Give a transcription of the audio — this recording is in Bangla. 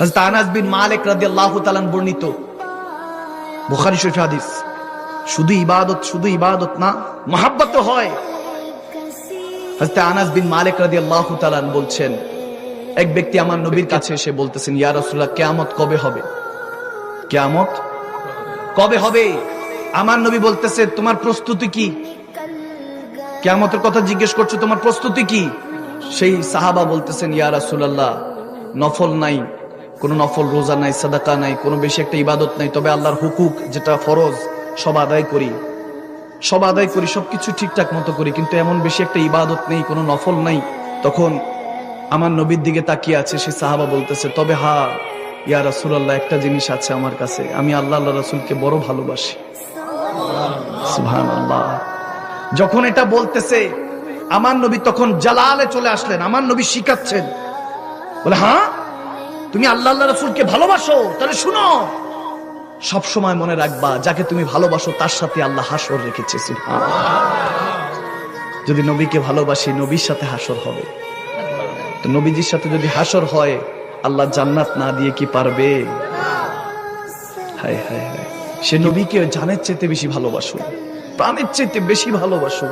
হযরত আনাস বিন মালিক রাদিয়াল্লাহু তাআলা বর্ণিত, বুখারী শরীফ হাদিস। শুধু ইবাদত না, মহব্বত হয়। হযরত আনাস বিন মালিক রাদিয়াল্লাহু তাআলা বলছেন, এক ব্যক্তি আমার নবীর কাছে এসে বলতেছেন, ইয়া রাসূলুল্লাহ, কিয়ামত কবে হবে? কিয়ামত কবে হবে? আমার নবী বলতেছে, তোমার প্রস্তুতি কি? কিয়ামতের কথা জিজ্ঞেস করছো, তোমার প্রস্তুতি কি? সেই সাহাবা বলতেছেন, ইয়া রাসূলুল্লাহ, নফল নাই, কোন নফল রোজা নাই, সাদাকা নাই, কোন বেশি একটা ইবাদত নাই, তবে আল্লাহর হুকুক যেটা ফরজ সব আদায় করি, সবকিছু ঠিকঠাক মতো করি, কিন্তু এমন বেশি একটা ইবাদত নেই, কোনো নফল নাই। তখন আমার নবীর দিকে তাকিয়ে আছে সেই সাহাবা বলতেছে, তবে হ্যাঁ ইয়া রাসূলুল্লাহ, একটা জিনিস আছে আমার কাছে, আমি আল্লাহ রাসূলকে বড় ভালোবাসি। সুবহানাল্লাহ। যখন এটা বলতেছে, আমার নবী তখন জালালে চলে আসলেন। আমার নবী শিখাচ্ছেন, বলে, হ্যাঁ তুমি আল্লাহ রাসূলকে ভালোবাসো, তাহলে শুনো, সব সময় মনে রাখবা, যাকে তুমি ভালোবাসো তার সাথে আল্লাহ হাসর রেখেছে। সুবহানাল্লাহ। যদি নবীকে ভালোবাসি, নবীর সাথে হাসর হবে। তো নবীজির সাথে যদি হাসর হয়, আল্লাহ জান্নাত না দিয়ে কি পারবে? হায় হায় হায়, সে নবীকে জানের চাইতে বেশি ভালোবাসুন, প্রাণের চাইতে বেশি ভালোবাসুন।